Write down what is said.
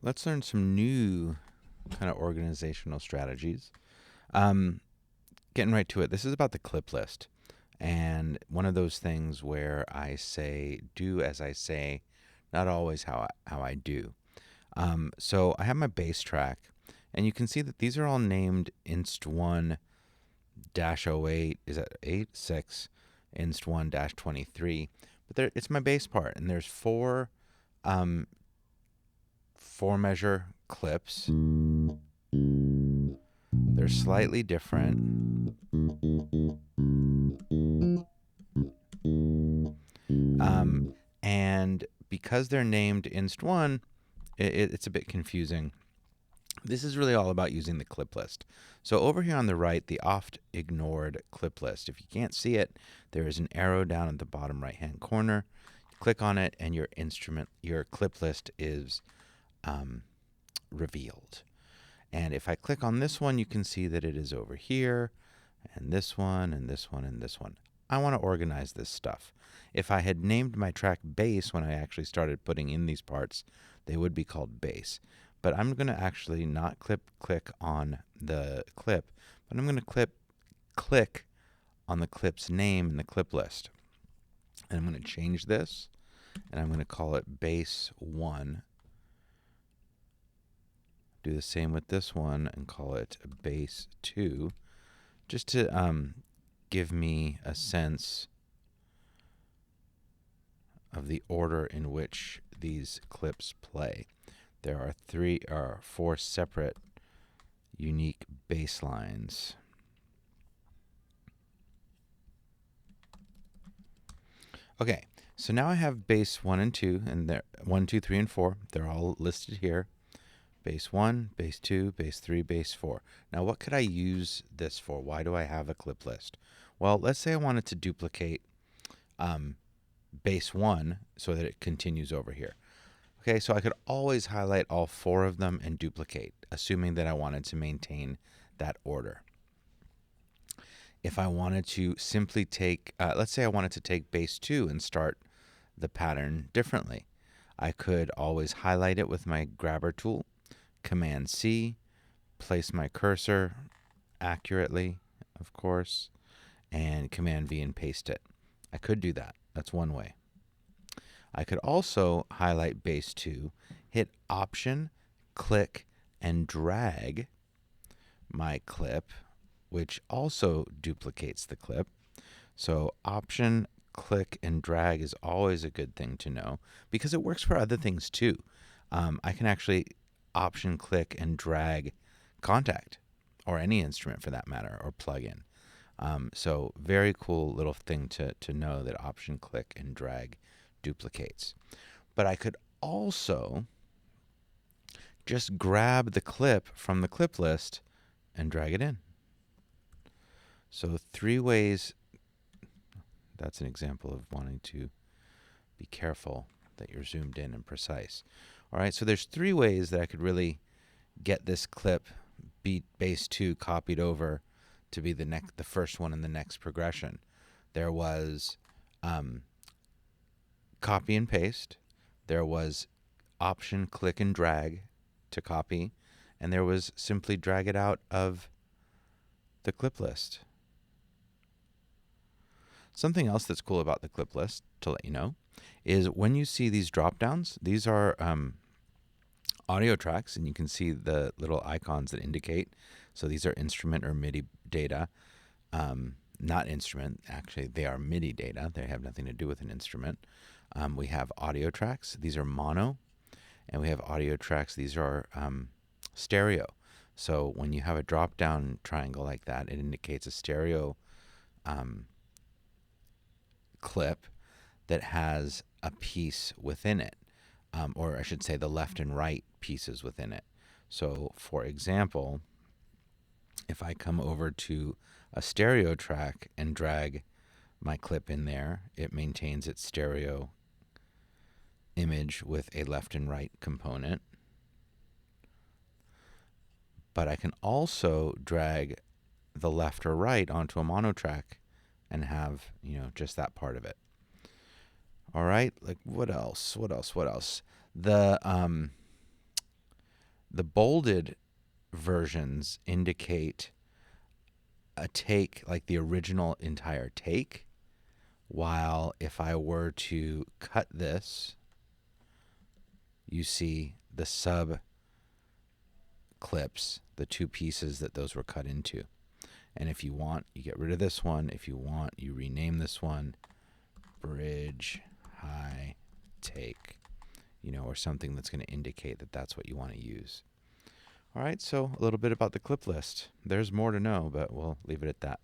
let's learn some new kind of organizational strategies. Um, Getting right to it, this is about the clip list. And one of those things where I say, do as I say, not always how I do. So I have my base track, and you can see that these are all named inst1 -08, is that 8? 6, inst1 -23. But it's my base part, and there's um, four measure clips. They're slightly different. And because they're named inst1, it's a bit confusing. This is really all about using the clip list. So over here on the right, the oft ignored clip list. If you can't see it, there is an arrow down at the bottom right-hand corner. Click on it, and your clip list is revealed. And if I click on this one, you can see that it is over here, and this one, and this one, and this one. I want to organize this stuff. If I had named my track bass when I actually started putting in these parts, they would be called bass. But I'm going to actually not click on the clip, but I'm going to click on the clip's name in the clip list. And I'm going to change this, and I'm going to call it bass 1. Do the same with this one and call it bass 2, just to give me a sense of the order in which these clips play. There are four separate unique bass lines. Okay, so now I have bass 1 and 2, and they're 1, 2, 3, and 4. They're all listed here. Bass 1, bass 2, bass 3, bass 4. Now, what could I use this for? Why do I have a clip list? Well, let's say I wanted to duplicate bass 1 so that it continues over here. Okay, so I could always highlight all four of them and duplicate, assuming that I wanted to maintain that order. If I wanted to simply take, let's say I wanted to take bass 2 and start the pattern differently, I could always highlight it with my grabber tool, Command C, place my cursor accurately, of course, and Command V and paste it. I could do that. That's one way. I could also highlight bass 2, hit Option, click, and drag my clip, which also duplicates the clip. So Option, click, and drag is always a good thing to know because it works for other things too. I can actually Option, click, and drag Kontakt, or any instrument for that matter, or plugin. So very cool little thing to know that Option, click, and drag duplicates. But I could also just grab the clip from the clip list and drag it in. So 3 ways. That's an example of wanting to be careful that you're zoomed in and precise. All right, so there's 3 ways that I could really get this clip, beat bass 2, copied over to be the first one in the next progression. There was copy and paste. There was Option, click, and drag to copy. And there was simply drag it out of the clip list. Something else that's cool about the clip list, to let you know, is when you see these drop downs, these are audio tracks, and you can see the little icons that indicate. So these are instrument or MIDI data. Not instrument, actually, they are MIDI data. They have nothing to do with an instrument. We have audio tracks. These are mono. And we have audio tracks. These are stereo. So when you have a drop-down triangle like that, it indicates a stereo clip that has a piece within it, or I should say the left and right pieces within it. So, for example, if I come over to a stereo track and drag my clip in there, it maintains its stereo image with a left and right component. But I can also drag the left or right onto a mono track and have, just that part of it. All right, like what else? The The bolded versions indicate a take, like the original entire take, while if I were to cut this, you see the sub clips, the two pieces that those were cut into. And if you want, you get rid of this one. If you want, you rename this one bridge high take, or something that's going to indicate that that's what you want to use. All right, so a little bit about the clip list. There's more to know, but we'll leave it at that.